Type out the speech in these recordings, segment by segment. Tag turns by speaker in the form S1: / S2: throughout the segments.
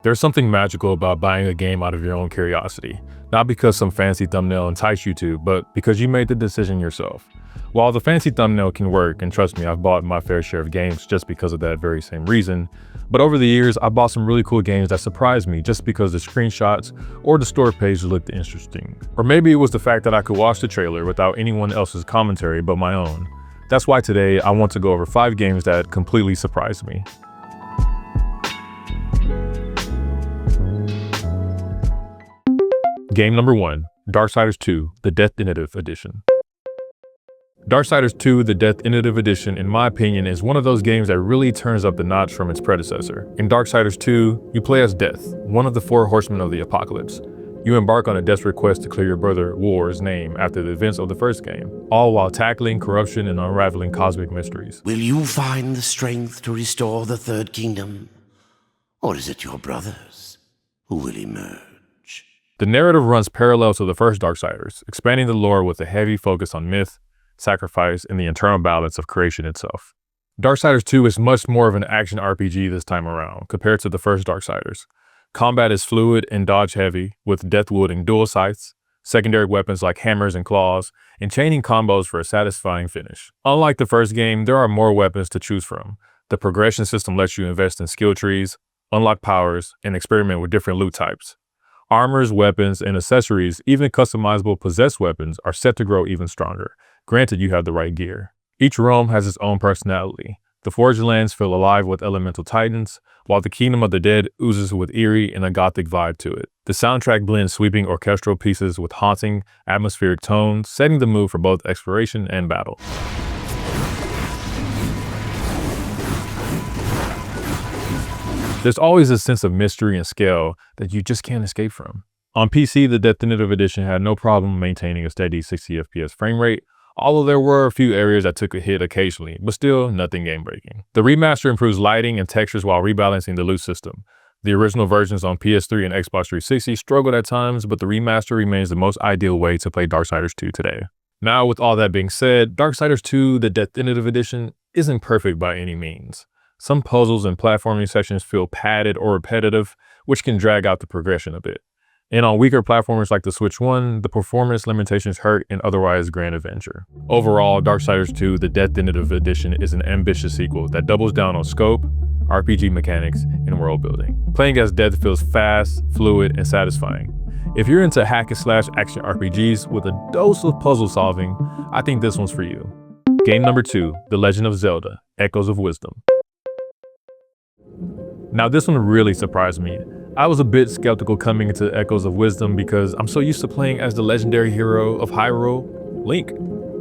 S1: There's something magical about buying a game out of your own curiosity, not because some fancy thumbnail enticed you to, but because you made the decision yourself. While the fancy thumbnail can work, and trust me, I've bought my fair share of games just because of that very same reason, but over the years, I bought some really cool games that surprised me just because the screenshots or the store page looked interesting. Or maybe it was the fact that I could watch the trailer without anyone else's commentary but my own. That's why today I want to go over 5 games that completely surprised me. Game number 1, Darksiders 2, the Deathinitive Edition. Darksiders 2, the Deathinitive Edition, in my opinion, is one of those games that really turns up the notch from its predecessor. In Darksiders 2, you play as Death, one of the 4 horsemen of the apocalypse. You embark on a desperate quest to clear your brother War's name after the events of the first game, all while tackling corruption and unraveling cosmic mysteries.
S2: Will you find the strength to restore the Third Kingdom? Or is it your brothers who will emerge?
S1: The narrative runs parallel to the first Darksiders, expanding the lore with a heavy focus on myth, sacrifice, and the internal balance of creation itself. Darksiders 2 is much more of an action RPG this time around, compared to the first Darksiders. Combat is fluid and dodge-heavy, with death wielding dual scythes, secondary weapons like hammers and claws, and chaining combos for a satisfying finish. Unlike the first game, there are more weapons to choose from. The progression system lets you invest in skill trees, unlock powers, and experiment with different loot types. Armors, weapons, and accessories, even customizable possessed weapons, are set to grow even stronger, granted you have the right gear. Each realm has its own personality. The Forged Lands feel alive with elemental titans, while the Kingdom of the Dead oozes with eerie and a gothic vibe to it. The soundtrack blends sweeping orchestral pieces with haunting, atmospheric tones, setting the mood for both exploration and battle. There's always a sense of mystery and scale that you just can't escape from. On PC, the Deathinitive Edition had no problem maintaining a steady 60 FPS frame rate, although there were a few areas that took a hit occasionally, but still nothing game-breaking. The remaster improves lighting and textures while rebalancing the loot system. The original versions on PS3 and Xbox 360 struggled at times, but the remaster remains the most ideal way to play Darksiders 2 today. Now, with all that being said, Darksiders 2, the Deathinitive Edition, isn't perfect by any means. Some puzzles and platforming sections feel padded or repetitive, which can drag out the progression a bit. And on weaker platformers like the Switch 1, the performance limitations hurt an otherwise grand adventure. Overall, Darksiders 2, the Deathinitive Edition is an ambitious sequel that doubles down on scope, RPG mechanics, and world building. Playing as Death feels fast, fluid, and satisfying. If you're into hack-and-slash action RPGs with a dose of puzzle solving, I think this one's for you. Game number 2, The Legend of Zelda, Echoes of Wisdom. Now this one really surprised me. I was a bit skeptical coming into Echoes of Wisdom because I'm so used to playing as the legendary hero of Hyrule, Link.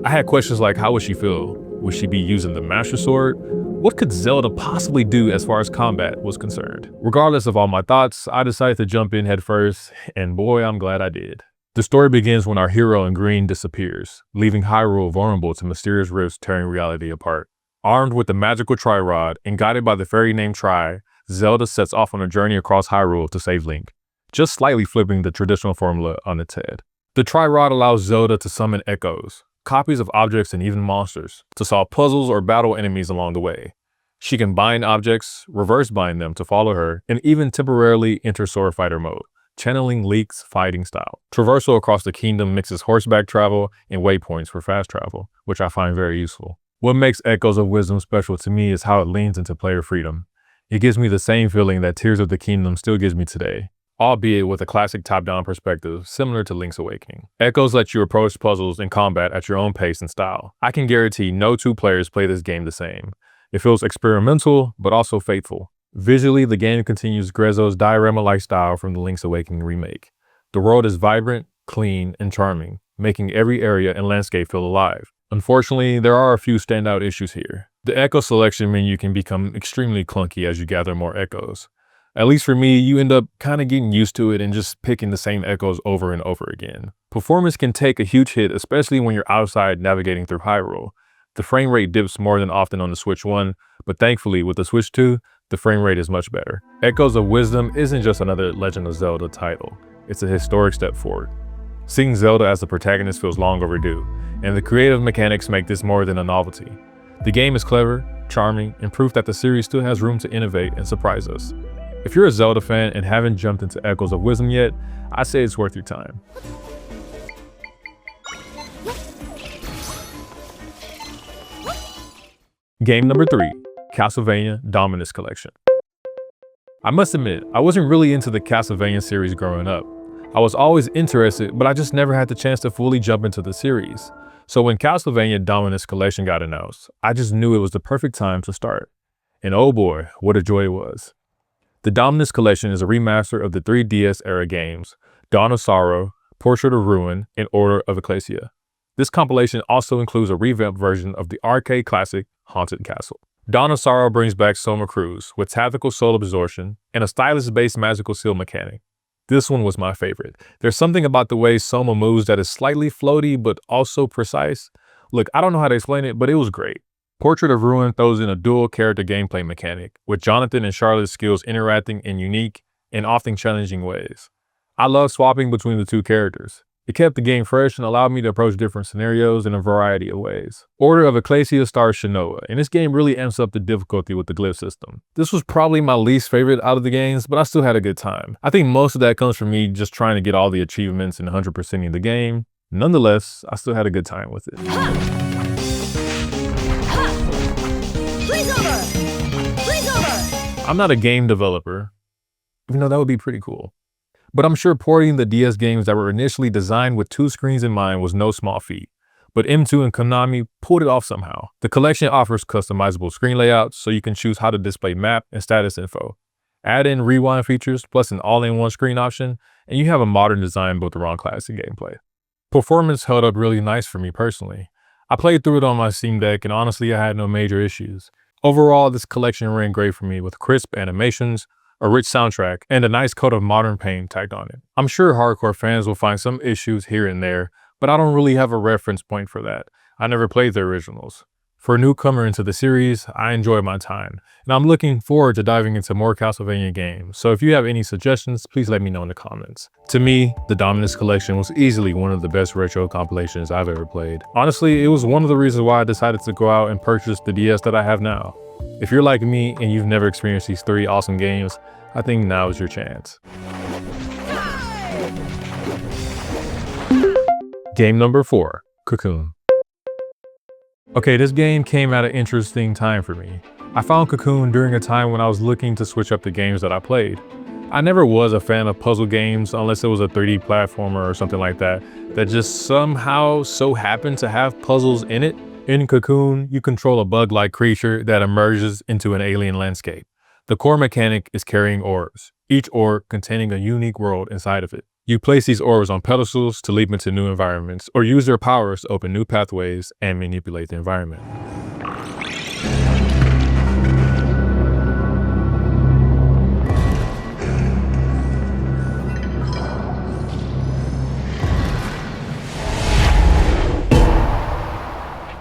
S1: I had questions like, how would she feel? Would she be using the Master Sword? What could Zelda possibly do as far as combat was concerned? Regardless of all my thoughts, I decided to jump in headfirst, and boy, I'm glad I did. The story begins when our hero in green disappears, leaving Hyrule vulnerable to mysterious rifts tearing reality apart. Armed with the magical Tri-Rod and guided by the fairy named Tri, Zelda sets off on a journey across Hyrule to save Link, just slightly flipping the traditional formula on its head. The Tri-Rod allows Zelda to summon echoes, copies of objects and even monsters, to solve puzzles or battle enemies along the way. She can bind objects, reverse bind them to follow her, and even temporarily enter sword fighter mode, channeling Link's fighting style. Traversal across the kingdom mixes horseback travel and waypoints for fast travel, which I find very useful. What makes Echoes of Wisdom special to me is how it leans into player freedom. It gives me the same feeling that Tears of the Kingdom still gives me today, albeit with a classic top-down perspective similar to Link's Awakening. Echoes let you approach puzzles and combat at your own pace and style. I can guarantee no 2 players play this game the same. It feels experimental, but also faithful. Visually, the game continues Grezzo's diorama-like style from the Link's Awakening remake. The world is vibrant, clean, and charming, making every area and landscape feel alive. Unfortunately, there are a few standout issues here. The echo selection menu can become extremely clunky as you gather more echoes. At least for me, you end up kind of getting used to it and just picking the same echoes over and over again. Performance can take a huge hit, especially when you're outside navigating through Hyrule. The frame rate dips more than often on the Switch 1, but thankfully with the Switch 2, the frame rate is much better. Echoes of Wisdom isn't just another Legend of Zelda title, it's a historic step forward. Seeing Zelda as the protagonist feels long overdue, and the creative mechanics make this more than a novelty. The game is clever, charming, and proof that the series still has room to innovate and surprise us. If you're a Zelda fan and haven't jumped into Echoes of Wisdom yet, I say it's worth your time. Game number 3, Castlevania Dominus Collection. I must admit, I wasn't really into the Castlevania series growing up. I was always interested, but I just never had the chance to fully jump into the series. So when Castlevania Dominus Collection got announced, I just knew it was the perfect time to start. And oh boy, what a joy it was. The Dominus Collection is a remaster of the 3DS era games, Dawn of Sorrow, Portrait of Ruin, and Order of Ecclesia. This compilation also includes a revamped version of the arcade classic Haunted Castle. Dawn of Sorrow brings back Soma Cruz with tactical soul absorption and a stylus-based magical seal mechanic. This one was my favorite. There's something about the way Soma moves that is slightly floaty but also precise. Look, I don't know how to explain it, but it was great. Portrait of Ruin throws in a dual character gameplay mechanic, with Jonathan and Charlotte's skills interacting in unique and often challenging ways. I love swapping between the two characters. It kept the game fresh and allowed me to approach different scenarios in a variety of ways. Order of Ecclesia stars Shinoa, and this game really amps up the difficulty with the glyph system. This was probably my least favorite out of the games, but I still had a good time. I think most of that comes from me just trying to get all the achievements and 100%ing the game. Nonetheless, I still had a good time with it.
S3: Please over!
S1: I'm not a game developer, even though that would be pretty cool. But I'm sure porting the DS games that were initially designed with 2 screens in mind was no small feat. But M2 and Konami pulled it off somehow. The collection offers customizable screen layouts so you can choose how to display map and status info. Add in rewind features plus an all-in-one screen option, and you have a modern design built around classic gameplay. Performance held up really nice for me personally. I played through it on my Steam Deck and honestly I had no major issues. Overall, this collection ran great for me with crisp animations, a rich soundtrack, and a nice coat of modern paint tacked on it. I'm sure hardcore fans will find some issues here and there, but I don't really have a reference point for that. I never played the originals. For a newcomer into the series, I enjoyed my time, and I'm looking forward to diving into more Castlevania games, so if you have any suggestions, please let me know in the comments. To me, the Dominus Collection was easily one of the best retro compilations I've ever played. Honestly, it was one of the reasons why I decided to go out and purchase the DS that I have now. If you're like me and you've never experienced these 3 awesome games, I think now is your chance. Game number 4, Cocoon. Okay, this game came at an interesting time for me. I found Cocoon during a time when I was looking to switch up the games that I played. I never was a fan of puzzle games unless it was a 3D platformer or something like that just somehow so happened to have puzzles in it. In Cocoon, you control a bug-like creature that emerges into an alien landscape. The core mechanic is carrying orbs, each orb containing a unique world inside of it. You place these orbs on pedestals to leap into new environments, or use their powers to open new pathways and manipulate the environment.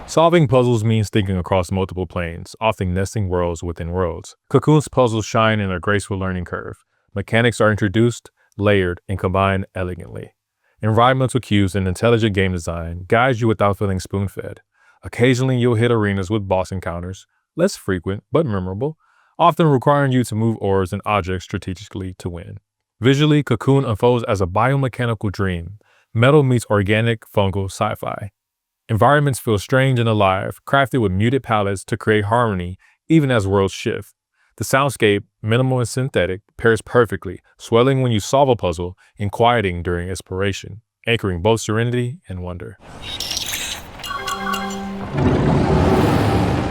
S1: Solving puzzles means thinking across multiple planes, often nesting worlds within worlds. Cocoon's puzzles shine in a graceful learning curve. Mechanics are introduced, layered, and combined elegantly. Environmental cues and intelligent game design guide you without feeling spoon-fed. Occasionally, you'll hit arenas with boss encounters, less frequent but memorable, often requiring you to move orbs and objects strategically to win. Visually, Cocoon unfolds as a biomechanical dream. Metal meets organic, fungal sci-fi. Environments feel strange and alive, crafted with muted palettes to create harmony even as worlds shift. The soundscape, minimal and synthetic, pairs perfectly, swelling when you solve a puzzle and quieting during exploration, anchoring both serenity and wonder.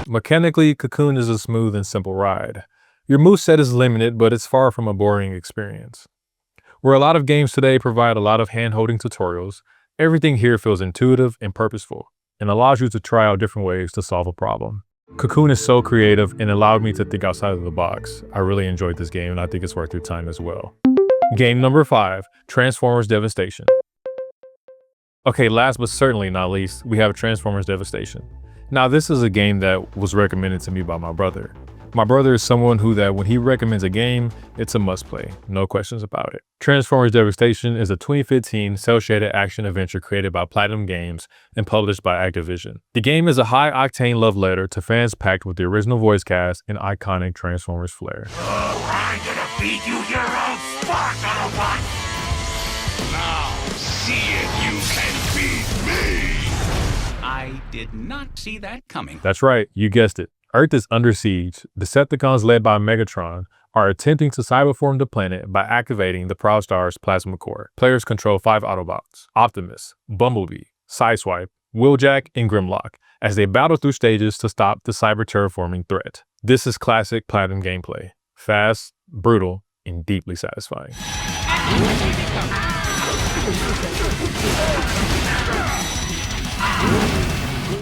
S1: Mechanically, Cocoon is a smooth and simple ride. Your moveset is limited, but it's far from a boring experience. Where a lot of games today provide a lot of hand-holding tutorials, everything here feels intuitive and purposeful, and allows you to try out different ways to solve a problem. Cocoon is so creative and allowed me to think outside of the box. I really enjoyed this game and I think it's worth your time as well. Game number 5, Transformers Devastation. Okay, last but certainly not least, we have Transformers Devastation. Now this is a game that was recommended to me by my brother. My brother is someone that when he recommends a game, it's a must play, no questions about it. Transformers Devastation is a 2015 cel-shaded action adventure created by Platinum Games and published by Activision. The game is a high-octane love letter to fans packed with the original voice cast and iconic Transformers flair.
S2: beat you your own spark, Autobot!
S4: Now, see if you can beat me!
S5: I did not see that coming.
S1: That's right, you guessed it. Earth is under siege. Decepticons led by Megatron are attempting to cyberform the planet by activating the Proud Star's plasma core. Players control 5 Autobots: Optimus, Bumblebee, Sideswipe, Wheeljack, and Grimlock, as they battle through stages to stop the cyber terraforming threat. This is classic Platinum gameplay. Fast, brutal, and deeply satisfying.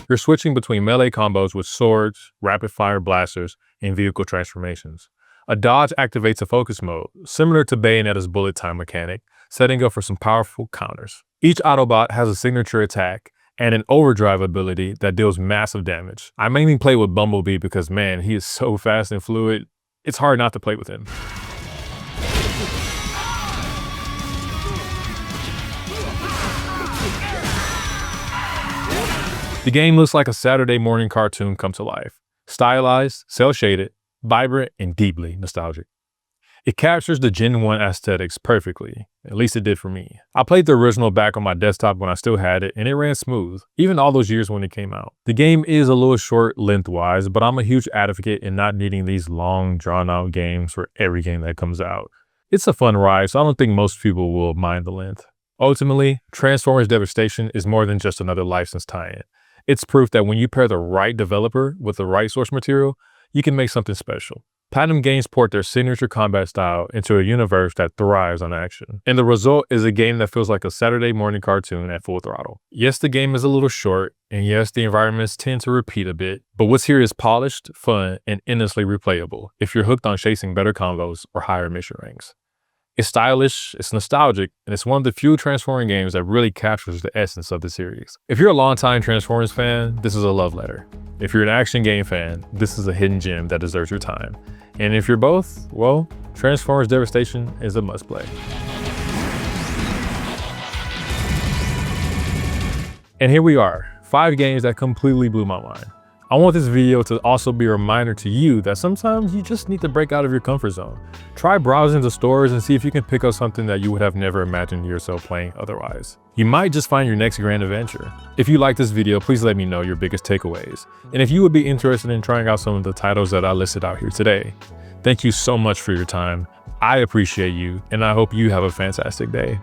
S1: You're switching between melee combos with swords, rapid-fire blasters, and vehicle transformations. A dodge activates a focus mode, similar to Bayonetta's bullet time mechanic, setting up for some powerful counters. Each Autobot has a signature attack and an overdrive ability that deals massive damage. I mainly play with Bumblebee because, man, he is so fast and fluid, it's hard not to play with him. The game looks like a Saturday morning cartoon come to life. Stylized, cel-shaded, vibrant, and deeply nostalgic. It captures the Gen 1 aesthetics perfectly, at least it did for me. I played the original back on my desktop when I still had it, and it ran smooth, even all those years when it came out. The game is a little short lengthwise, but I'm a huge advocate in not needing these long, drawn-out games for every game that comes out. It's a fun ride, so I don't think most people will mind the length. Ultimately, Transformers Devastation is more than just another licensed tie-in. It's proof that when you pair the right developer with the right source material, you can make something special. Platinum Games port their signature combat style into a universe that thrives on action. And the result is a game that feels like a Saturday morning cartoon at full throttle. Yes, the game is a little short, and yes, the environments tend to repeat a bit, but what's here is polished, fun, and endlessly replayable if you're hooked on chasing better combos or higher mission ranks. It's stylish, it's nostalgic, and it's one of the few Transforming games that really captures the essence of the series. If you're a longtime Transformers fan, this is a love letter. If you're an action game fan, this is a hidden gem that deserves your time. And if you're both, well, Transformers Devastation is a must-play. And here we are, 5 games that completely blew my mind. I want this video to also be a reminder to you that sometimes you just need to break out of your comfort zone. Try browsing the stores and see if you can pick up something that you would have never imagined yourself playing otherwise. You might just find your next grand adventure. If you like this video, please let me know your biggest takeaways. And if you would be interested in trying out some of the titles that I listed out here today. Thank you so much for your time. I appreciate you, and I hope you have a fantastic day.